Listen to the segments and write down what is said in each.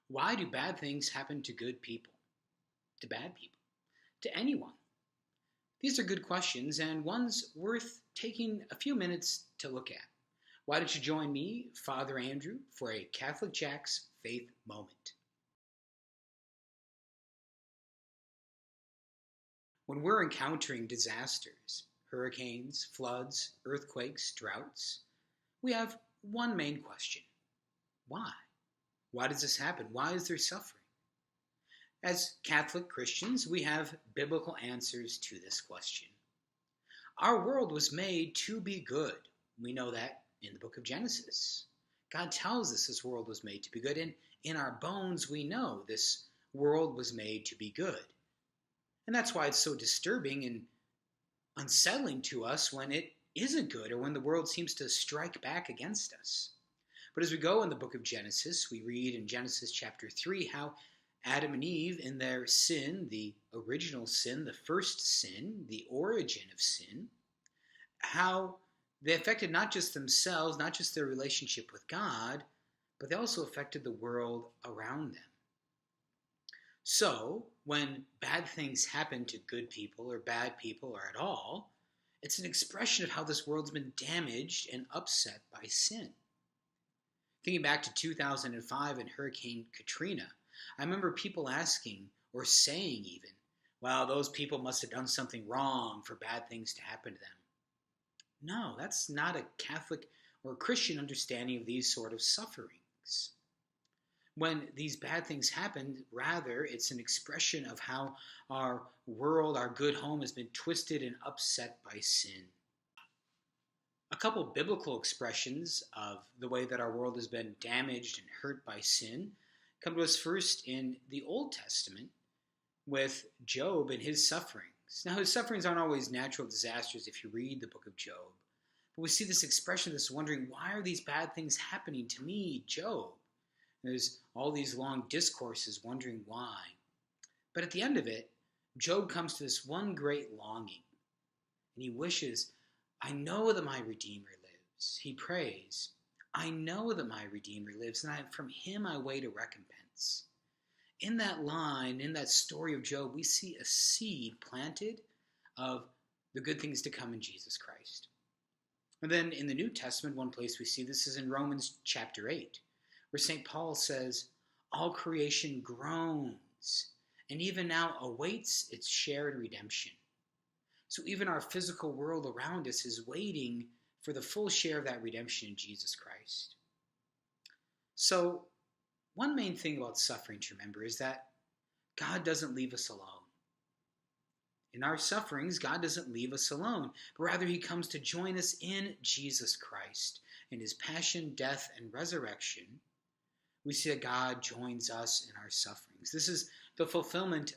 Why do bad things happen to good people, to bad people, to anyone? These are good questions and ones worth taking a few minutes to look at. Why don't you join me, Father Andrew, for a Catholic Jack's Faith Moment? When we're encountering disasters, hurricanes, floods, earthquakes, droughts, we have one main question. Why? Why does this happen? Why is there suffering? As Catholic Christians, we have biblical answers to this question. Our world was made to be good. We know that in the book of Genesis. God tells us this world was made to be good, and in our bones we know this world was made to be good. And that's why it's so disturbing and unsettling to us when it isn't good or when the world seems to strike back against us. But as we go in the book of Genesis, we read in Genesis chapter 3 how Adam and Eve, in their sin, the original sin, the first sin, the origin of sin, how they affected not just themselves, not just their relationship with God, but they also affected the world around them. So, when bad things happen to good people or bad people or at all, it's an expression of how this world's been damaged and upset by sin. Thinking back to 2005 and Hurricane Katrina, I remember people asking or saying even, well, those people must have done something wrong for bad things to happen to them. No, that's not a Catholic or Christian understanding of these sort of sufferings. When these bad things happen, rather, it's an expression of how our world, our good home, has been twisted and upset by sin. A couple biblical expressions of the way that our world has been damaged and hurt by sin come to us first in the Old Testament with Job and his sufferings. Now, his sufferings aren't always natural disasters if you read the book of Job. But we see this expression, this wondering, why are these bad things happening to me, Job? There's all these long discourses wondering why. But at the end of it, Job comes to this one great longing. And he wishes, I know that my Redeemer lives. He prays, I know that my Redeemer lives, and from him I wait a recompense. In that line, in that story of Job, we see a seed planted of the good things to come in Jesus Christ. And then in the New Testament, one place we see this is in Romans chapter 8, where St. Paul says, all creation groans, and even now awaits its share in redemption. So even our physical world around us is waiting for the full share of that redemption in Jesus Christ. So one main thing about suffering to remember is that God doesn't leave us alone. In our sufferings, God doesn't leave us alone, but rather he comes to join us in Jesus Christ. In his passion, death, and resurrection, we see that God joins us in our sufferings. This is the fulfillment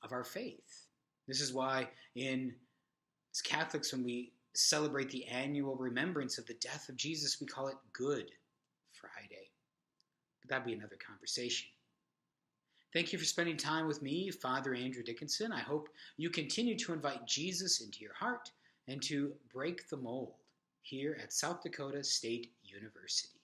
of our faith. This is why as Catholics, when we celebrate the annual remembrance of the death of Jesus, we call it Good Friday. But that'd be another conversation. Thank you for spending time with me, Father Andrew Dickinson. I hope you continue to invite Jesus into your heart and to break the mold here at South Dakota State University.